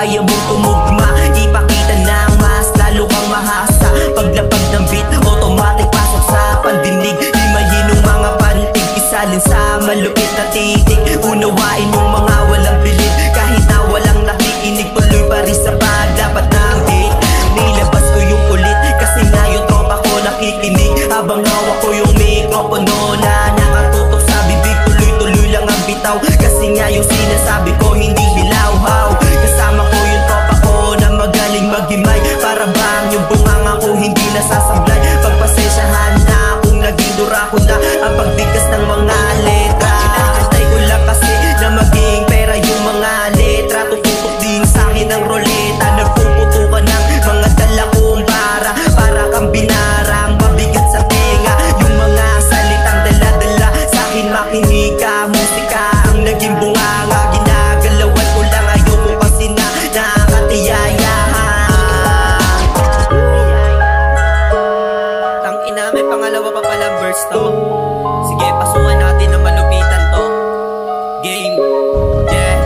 kaya mong tumugma, ipakita ng mas lalo kang mahasa. Paglapag ng beat, automatic pasok sa pandinig. Himayin yung mga pantig, isalin sa malupit na titik. Unawain yung mga walang bilid, kahit na walang nakikinig, tuloy pa rin sa pagdapat ng beat. Nilabas ko yung kulit, kasi nga yung tropa ko nakikinig. Habang hawak ko yung mikropono na nakatutok sa bibig, tuloy-tuloy lang ang bitaw. Kasi nga yung sinasabi ko hindi hilaw-haw. Kasama ko yung tropa ko na magaling maghimay, para bang yung bunganga ko hindi nasasablay. Pagpasensyahan na kung naging dura ko na ang pagbigkas ng mga letra. Kinakantay ko lang kasi na maging pera yung mga letra. Tututok din sa'kin ang roleta, nagpuputukan ng mga dala kong bara. Para kang binarang mabigat sa tenga, yung mga salitang dala-dala sa'kin makinig ka. Musika ang naging bunganga, ginagalawan ko lang, ayoko kasi na nakatiyaya. Tangina, may pangalawa pa palang verse to. Sige, pasukan natin ng malupitan to. Game, yeah,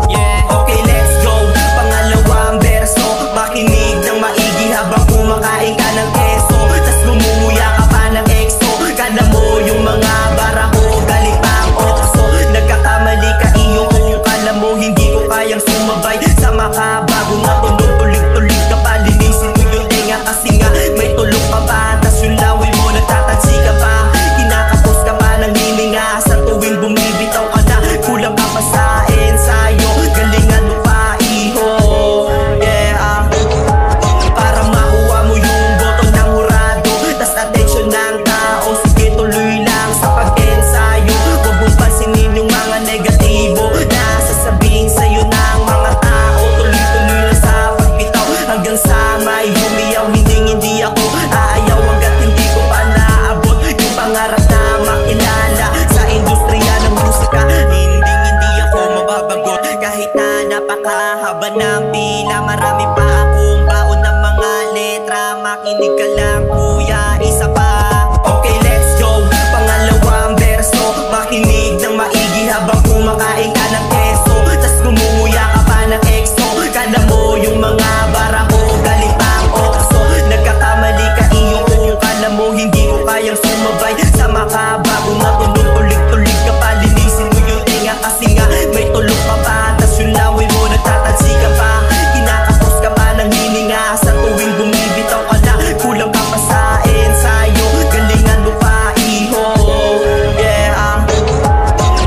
yeah. Okay, let's go. Pangalawang verso, makinig ng maigi habang kumakain ka ng keso. Tas lumumuya ka pa ng exo, kala mo yung mga bara ko galing pang okso. Nagkakamali ka iyo kung kala mo hindi ko kayang sumabay sa makabago na tunog. Tulig-tulig ka pa, linisin mo yung tenga, kasi nga may tulog pa ba. Tas yung laway mo nagtatansi ka pa, kinakapos ka pa ng hininga. Sa tuwing bumibitaw ka na, kulang ka pa sa ensayo. Galingan mo pa iho, yeah. Para makuha mo yung boto ng hurado, tas atensyon ng tao, sige tuloy lang sa pag-ensayo. Huwag mong pansinin yung mga negatibo na sasabihin sa'yo ng mga tao. Tuloy-tuloy lang sa pagbitaw hanggang sa may humiyaw. Hindi ako aayaw hanggat hindi ko pa naabot yung pangarap na makilala sa industriya ng musika. Hindi ako mababagot kahit na napakahaba ng pila. Marami pa akong baon ng mga letra, makinig ka lang kuya, isa pa. Okay, let's go. Pangalawang verso, makinig ng maigi habang kumakain ka ng keso. Tas gumuya ka pa ng exo, kala mo yung mga bara ko galing pang okso. Nagkakamali ka iyo kung kala mo hindi ko kayang sumabay sa makabago na tunog. Tulig-tulig ka pa, linisin mo yung tenga, kasi nga may tulog pa ba. Tas yung laway mo nagtatansi ka pa, kinakapos ka pa ng hininga. Sa tuwing bumibitaw ka na, kulang ka pa sa ensayo. Galingan mo pa iho, yeah.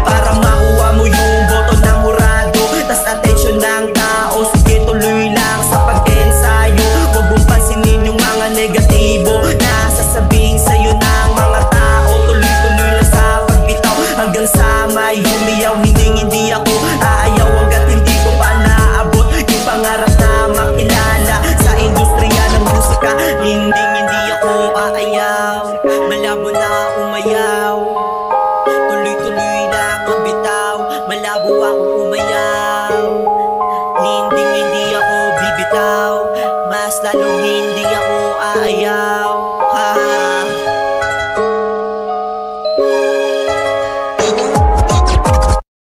Para makuha mo yung boto ng hurado, tas atensyon ng tao, sige tuloy lang sa pag-ensayo. Huwag mong pansinin yung mga negatibo na sasabihin sa'yo ng mga tao. Tuloy-tuloy lang sa pagbitaw hanggang sa may humiyaw. Hindi ako aayaw hanggat hindi ko pa naabot yung pangarap na makilala sa industriya ng musika. Hindi ako aayaw, malabo na umayaw. Tuloy-tuloy lang ang bitaw, malabo ako umayaw. Hindi ako bibitaw, mas lalong hindi ako